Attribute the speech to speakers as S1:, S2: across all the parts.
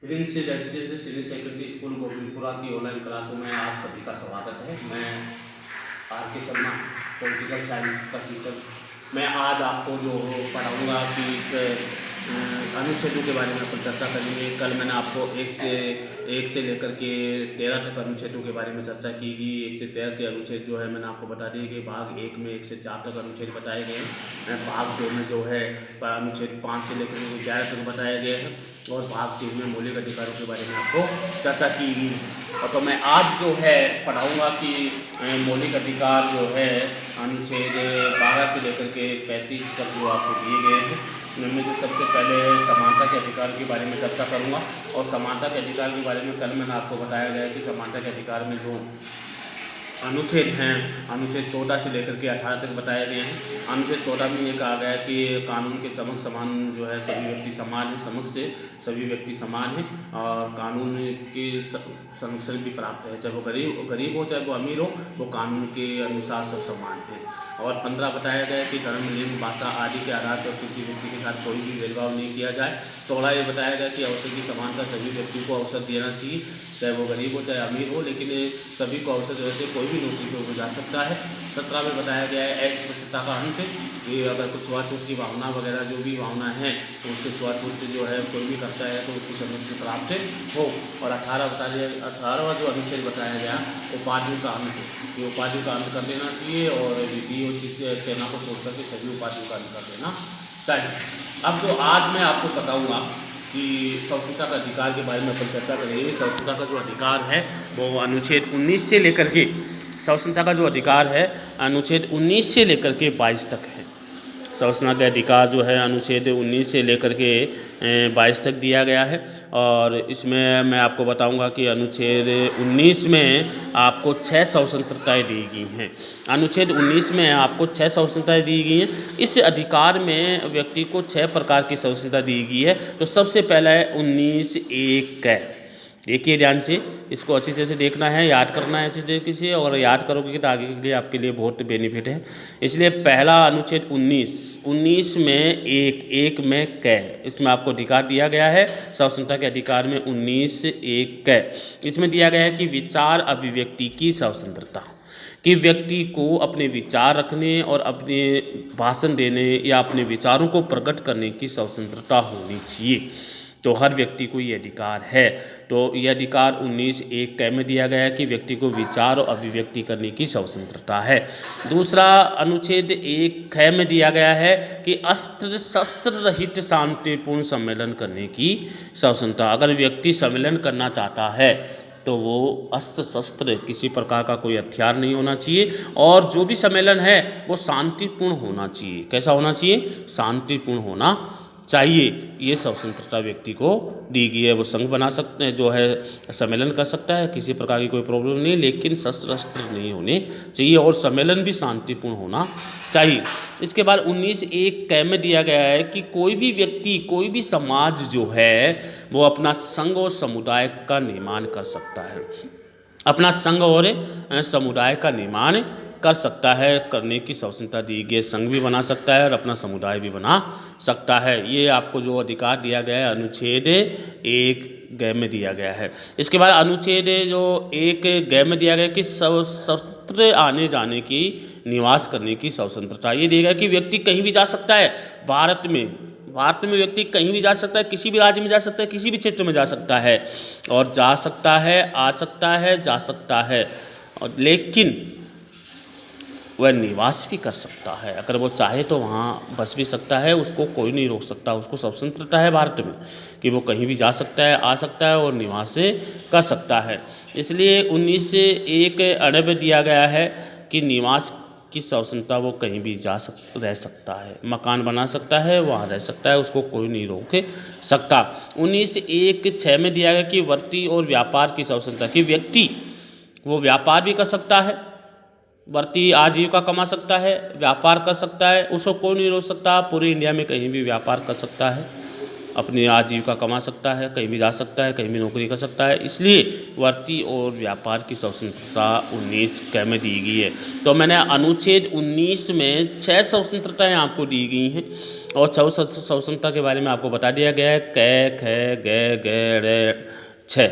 S1: Prince residential senior secondary school Govindpura की online क्लासों में आप सभी का स्वागत है। मैं आर के शर्मा, पॉलिटिकल साइंस का टीचर। मैं आज आपको जो पढ़ाऊँगा कि इस अनुच्छेदों के बारे में अपन चर्चा करेंगे। कल मैंने आपको एक से लेकर के 13 तक अनुच्छेदों के बारे में चर्चा की गई। 1 से 13 के अनुच्छेद जो है मैंने आपको बता दिए कि भाग 1 में 1 से 4 तक अनुच्छेद बताए गए हैं। भाग 2 में जो है अनुच्छेद 5 से लेकर के 11 तक बताए गए हैं और भाग 3 में मौलिक अधिकारों के बारे में आपको चर्चा की गई। और तो मैं आज जो है पढ़ाऊँगा कि मौलिक अधिकार जो है अनुच्छेद 12 से लेकर के 35 तक जो आपको दिए गए हैं। इनमें से सबसे पहले समानता के अधिकार के बारे में चर्चा करूंगा। और समानता के अधिकार के बारे में कल मैंने आपको बताया गया कि समानता के अधिकार में जो अनुच्छेद हैं, अनुच्छेद 14 से लेकर के 18 तक बताए गए हैं। अनुच्छेद 14 में ये कहा गया है कि कानून के समक्ष समान जो है सभी व्यक्ति समान हैं, समक्ष से सभी व्यक्ति समान हैं और कानून के संरक्षण भी प्राप्त है। चाहे वो गरीब हो चाहे वो अमीर हो, वो कानून के अनुसार सब समान हैं। और 15 बताया गया है कि धर्म, लिंग, भाषा आदि के आधार पर किसी व्यक्ति के साथ कोई भी भेदभाव नहीं किया जाए। 16 ये बताया गया कि अवसर की समानता, सभी व्यक्तियों को अवसर देना चाहिए, चाहे वो गरीब हो चाहे अमीर हो, लेकिन सभी को अवसर देने से कोई भी नौकरी पे हो जा सकता है। 17 में बताया गया है अस्पृश्यता का अंत, कि अगर कुछ छुआछूत की भावना वगैरह जो भी भावना है तो उसके छुआछूत जो है कोई भी करता है तो उसको संरक्षण प्राप्त हो। और 18वां जो अनुच्छेद बताया गया उपाधियों का अंत, ये उपाधियों का अंत कर देना चाहिए और विधि और सेना को छोड़ करके सभी उपाधियों का अंत कर देना चाहिए। अब जो आज मैं आपको बताऊँगा कि स्वच्छता का अधिकार के बारे में अपन चर्चा करेंगे। स्वच्छता का जो अधिकार है वो अनुच्छेद 19 से लेकर के स्वच्छता का जो अधिकार है अनुच्छेद 19 से लेकर के 22 तक है। स्वच्छता का अधिकार जो है अनुच्छेद 19 से लेकर के 22 तक दिया गया है। और इसमें मैं आपको बताऊंगा कि अनुच्छेद 19 में आपको 6 स्वतंत्रताएँ दी गई हैं। अनुच्छेद 19 में आपको 6 स्वतंत्रताएँ दी गई हैं। इस अधिकार में व्यक्ति को 6 प्रकार की स्वतंत्रता दी गई है। तो सबसे पहला है 19(1)। देखिए ध्यान से, इसको अच्छी से देखना है, याद करना है अच्छी तरीके से, और याद करोगे तो आगे के लिए आपके लिए बहुत बेनिफिट है। इसलिए पहला अनुच्छेद 19 में एक में कै, इसमें आपको अधिकार दिया गया है। स्वतंत्रता के अधिकार में 19(1) कै इसमें दिया गया है कि विचार अभिव्यक्ति की स्वतंत्रता, कि व्यक्ति को अपने विचार रखने और अपने भाषण देने या अपने विचारों को प्रकट करने की स्वतंत्रता होनी चाहिए। तो हर व्यक्ति को ये अधिकार है। तो ये अधिकार 19(1) कै में दिया गया है कि व्यक्ति को विचार और अभिव्यक्ति करने की स्वतंत्रता है। दूसरा अनुच्छेद 1 कै में दिया गया है कि अस्त्र शस्त्र रहित शांतिपूर्ण सम्मेलन करने की स्वतंत्रता। अगर व्यक्ति सम्मेलन करना चाहता है तो वो अस्त्र शस्त्र, किसी प्रकार का कोई हथियार नहीं होना चाहिए और जो भी सम्मेलन है वो शांतिपूर्ण होना चाहिए। कैसा होना चाहिए? शांतिपूर्ण होना चाहिए। ये स्वतंत्रता व्यक्ति को दी गई है। वो संघ बना सकते हैं, जो है सम्मेलन कर सकता है, किसी प्रकार की कोई प्रॉब्लम नहीं, लेकिन शस्त्र नहीं होने चाहिए और सम्मेलन भी शांतिपूर्ण होना चाहिए। इसके बाद 19(1) कै में दिया गया है कि कोई भी व्यक्ति, कोई भी समाज जो है वो अपना संघ और समुदाय का निर्माण कर सकता है, अपना संघ और समुदाय का निर्माण कर सकता है, करने की स्वतंत्रता दी गई है। संघ भी बना सकता है और अपना समुदाय भी बना सकता है। ये आपको जो अधिकार दिया गया है अनुच्छेद 1 कै में दिया गया है। इसके बाद अनुच्छेद जो 1 कै में दिया गया कि स्वतंत्र आने जाने की, निवास करने की स्वतंत्रता। ये दिया गया कि व्यक्ति कहीं भी जा सकता है। भारत में व्यक्ति कहीं भी जा सकता है, किसी भी राज्य में जा सकता है, किसी भी क्षेत्र में जा सकता है और जा सकता है, आ सकता है, जा सकता है, और लेकिन वह निवास भी कर सकता है। अगर वो चाहे तो वहाँ बस भी सकता है, उसको कोई नहीं रोक सकता। उसको स्वतंत्रता है भारत में कि वो कहीं भी जा सकता है, आ सकता है और निवास कर सकता है। इसलिए 19(1) अणु में दिया गया है कि निवास की स्वतंत्रता, वो कहीं भी रह सकता है, मकान बना सकता है, वहाँ रह सकता है, उसको कोई नहीं रोक सकता। 19(1)(6) में दिया गया कि वृत्ति और व्यापार की स्वतंत्रता, कि व्यक्ति वो व्यापार भी कर सकता है, वृत्ति आजीविका कमा सकता है, व्यापार कर सकता है, उसको कोई नहीं रोक सकता। पूरे इंडिया में कहीं भी व्यापार कर सकता है, अपनी आजीविका कमा सकता है, कहीं भी जा सकता है, कहीं भी नौकरी कर सकता है। इसलिए वृत्ति और व्यापार की स्वतंत्रता 19 क में दी गई है। तो मैंने अनुच्छेद 19 में 6 स्वतंत्रताएँ आपको दी गई हैं और 6 स्वतंत्रता के बारे में आपको बता दिया गया है क, ख, ग, ग, ड़, छ।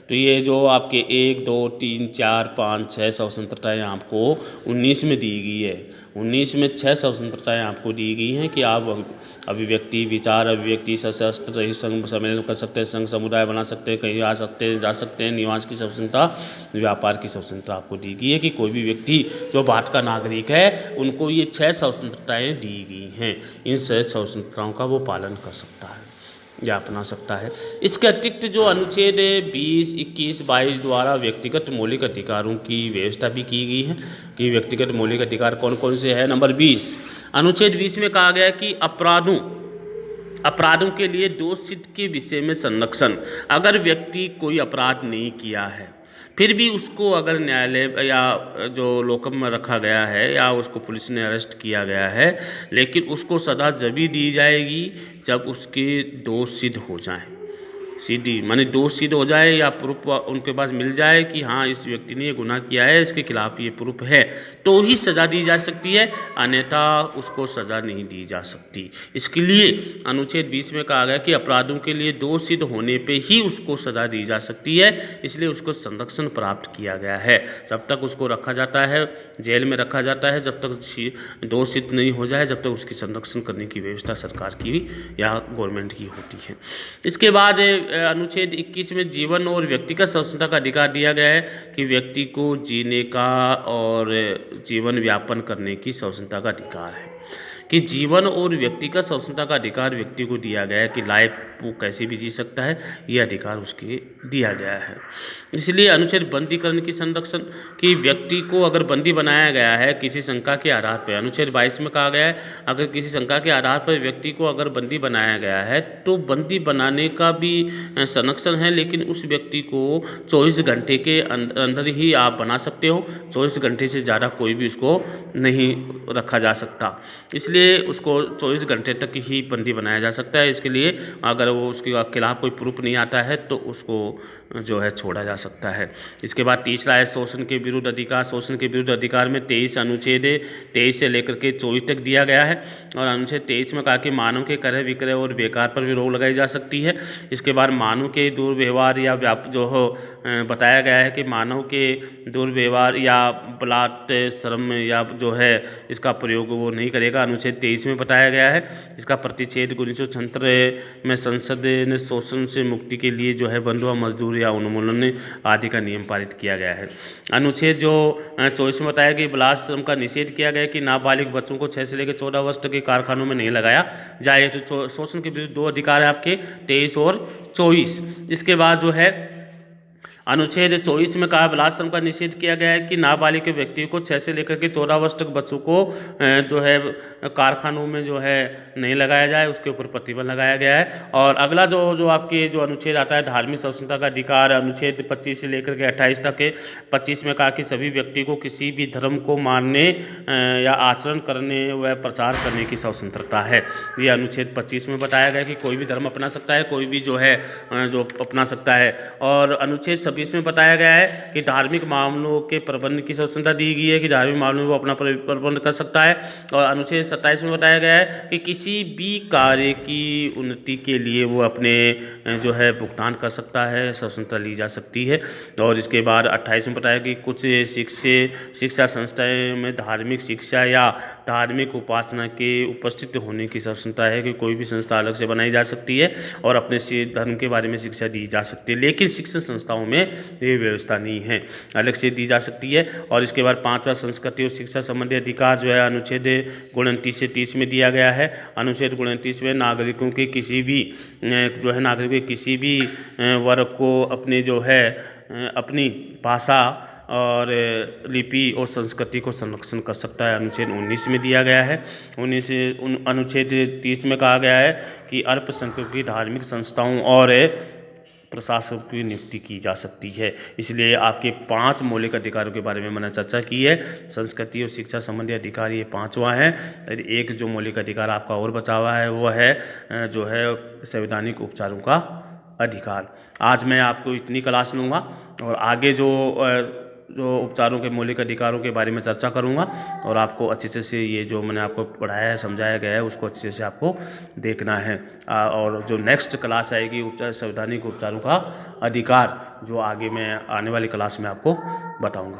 S1: तो ये जो आपके 1, 2, 3, 4, 5, 6 स्वतंत्रताएँ आपको 19 में दी गई है। 19 में 6 स्वतंत्रताएँ आपको दी गई हैं कि आप अभिव्यक्ति, विचार अभिव्यक्ति, सशस्त्र रहित संघ सम्मेलन कर सकते हैं, संघ समुदाय बना सकते हैं, कहीं आ सकते हैं, जा सकते हैं, निवास की स्वतंत्रता, व्यापार की स्वतंत्रता आपको दी गई है कि कोई भी व्यक्ति जो भारत का नागरिक है उनको ये 6 स्वतंत्रताएँ दी गई हैं। इन 6 स्वतंत्रताओं का वो पालन कर सकता है या अपना सकता है। इसके अतिरिक्त जो अनुच्छेद 20, 21, 22 द्वारा व्यक्तिगत मौलिक अधिकारों की व्यवस्था भी की गई है कि व्यक्तिगत मौलिक अधिकार कौन कौन से हैं। नंबर 20, अनुच्छेद 20 में कहा गया है कि अपराधों के लिए दोषित के विषय में संरक्षण। अगर व्यक्ति कोई अपराध नहीं किया है फिर भी उसको अगर न्यायालय या जो लोकअप में रखा गया है या उसको पुलिस ने अरेस्ट किया गया है, लेकिन उसको सज़ा जभी दी जाएगी जब उसके दोष सिद्ध हो जाएं। सीधी माने दोष सिद्ध हो जाए या प्रूफ उनके पास मिल जाए कि हाँ इस व्यक्ति ने ये गुनाह किया है, इसके खिलाफ ये प्रूफ है, तो ही सज़ा दी जा सकती है, अन्यथा उसको सज़ा नहीं दी जा सकती। इसके लिए अनुच्छेद 20 में कहा गया कि अपराधों के लिए दोष सिद्ध होने पे ही उसको सज़ा दी जा सकती है, इसलिए उसको संरक्षण प्राप्त किया गया है। जब तक उसको रखा जाता है, जेल में रखा जाता है, जब तक दोष सिद्ध नहीं हो जाए, जब तक उसकी संरक्षण करने की व्यवस्था सरकार की या गवर्नमेंट की होती है। इसके बाद अनुच्छेद 21 में जीवन और व्यक्तिगत स्वतंत्रता का अधिकार दिया गया है कि व्यक्ति को जीने का और जीवन व्यापन करने की स्वतंत्रता का अधिकार है कि जीवन और व्यक्तिगत स्वतंत्रता का अधिकार व्यक्ति को दिया गया है कि लाइफ वो कैसे भी जी सकता है, ये अधिकार उसके दिया गया है। इसलिए अनुच्छेद बंदीकरण की संरक्षण कि व्यक्ति को अगर बंदी बनाया गया है किसी शंका के आधार पर, अनुच्छेद 22 में कहा गया है अगर किसी शंका के आधार पर व्यक्ति को अगर बंदी बनाया गया है तो बंदी बनाने का भी संरक्षण है, लेकिन उस व्यक्ति को 24 घंटे के अंदर ही आप बना सकते हो। 24 घंटे से ज़्यादा कोई भी उसको नहीं रखा जा सकता, इसलिए उसको 24 घंटे तक ही बंदी बनाया जा सकता है। इसके लिए अगर वो उसके खिलाफ कोई प्रूफ नहीं आता है तो उसको जो है छोड़ा जा सकता है। इसके बाद तीसरा है शोषण के विरुद्ध अधिकार। शोषण के विरुद्ध अधिकार में 23 अनुच्छेद 23 से लेकर के 24 तक दिया गया है और अनुच्छेद 23 में कहा कि मानव के क्रय विक्रय और बेकार पर भी रोक लगाई जा सकती है। इसके बाद मानव के दुर्व्यवहार या जो हो बताया गया है कि मानव के दुर्व्यवहार या बलात्कार श्रम या जो है इसका प्रयोग वो नहीं करेगा, अनुच्छेद 23 में बताया गया है। इसका प्रतिच्छेद 1976 में संसद ने शोषण से मुक्ति के लिए जो है बंधुआ मजदूर या उन्मूलन आदि का नियम पारित किया गया है। अनुच्छेद जो 24 में बताया कि बाल श्रम का निषेध किया गया कि नाबालिग बच्चों को 6 से लेकर 14 वर्ष तक के कारखानों में नहीं लगाया जाए। तो शोषण के विरुद्ध 2 अधिकार है आपके 23 और 24। इसके बाद जो है अनुच्छेद 24 में कहा बलात्कार का निषेध किया गया है कि नाबालिग के व्यक्ति को 6 से लेकर के 14 वर्ष तक बच्चों को जो है कारखानों में जो है नहीं लगाया जाए, उसके ऊपर प्रतिबंध लगाया गया है। और अगला जो आपके जो अनुच्छेद आता है धार्मिक स्वतंत्रता का अधिकार, अनुच्छेद 25 से लेकर के 28 तक है। 25 में कहा कि सभी व्यक्ति को किसी भी धर्म को मानने या आचरण करने व प्रचार करने की स्वतंत्रता है। ये अनुच्छेद 25 में बताया गया कि कोई भी धर्म अपना सकता है, कोई भी जो है जो अपना सकता है। और अनुच्छेद 26 में बताया गया है कि धार्मिक मामलों के प्रबंध की स्वतंत्रता दी गई है कि धार्मिक मामलों में वो अपना प्रबंध कर सकता है। और अनुच्छेद 27 में बताया गया है कि किसी भी कार्य की उन्नति के लिए वो अपने जो है भुगतान कर सकता है, स्वतंत्रता ली जा सकती है। और इसके बाद 28 में बताया कि कुछ शिक्षा संस्थाएं में धार्मिक शिक्षा या धार्मिक उपासना के उपस्थित होने की स्वतंत्रता है कि कोई भी संस्था अलग से बनाई जा सकती है और अपने धर्म के बारे में शिक्षा दी जा सकती है, लेकिन शिक्षण संस्थाओं में ये व्यवस्था नहीं है, अलग से दी जा सकती है। और इसके बाद 5वां संस्कृति और शिक्षा संबंधी अधिकार जो है अनुच्छेद 29 से 30 में दिया गया है। अनुच्छेद 29 में नागरिकों के किसी भी जो है नागरिकों के किसी भी वर्ग को अपने जो है अपनी भाषा और लिपि और संस्कृति को संरक्षण कर सकता है, अनुच्छेद 19 में दिया गया है। अनुच्छेद 30 में कहा गया है कि अल्पसंख्यकों की धार्मिक संस्थाओं और प्रशासक की नियुक्ति की जा सकती है। इसलिए आपके 5 मौलिक अधिकारों के बारे में मैंने चर्चा की है। संस्कृति और शिक्षा संबंधी अधिकार ये 5वां है। एक जो मौलिक अधिकार आपका और बचा हुआ है वो है जो है संवैधानिक उपचारों का अधिकार। आज मैं आपको इतनी क्लास लूँगा और आगे जो जो उपचारों के मौलिक अधिकारों के बारे में चर्चा करूँगा और आपको अच्छे से ये जो मैंने आपको पढ़ाया है, समझाया गया है, उसको अच्छे से आपको देखना है। और जो नेक्स्ट क्लास आएगी उपचार संवैधानिक उपचारों का अधिकार, जो आगे मैं आने वाली क्लास में आपको बताऊँगा।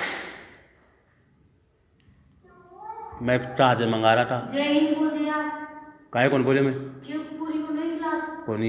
S1: मैं चार्जर मंगा रहा था।
S2: जय हिंद बोल दिया।
S1: काहे कौन बोले मैं
S2: क्यों पूरी हो नहीं क्लास?
S1: कौन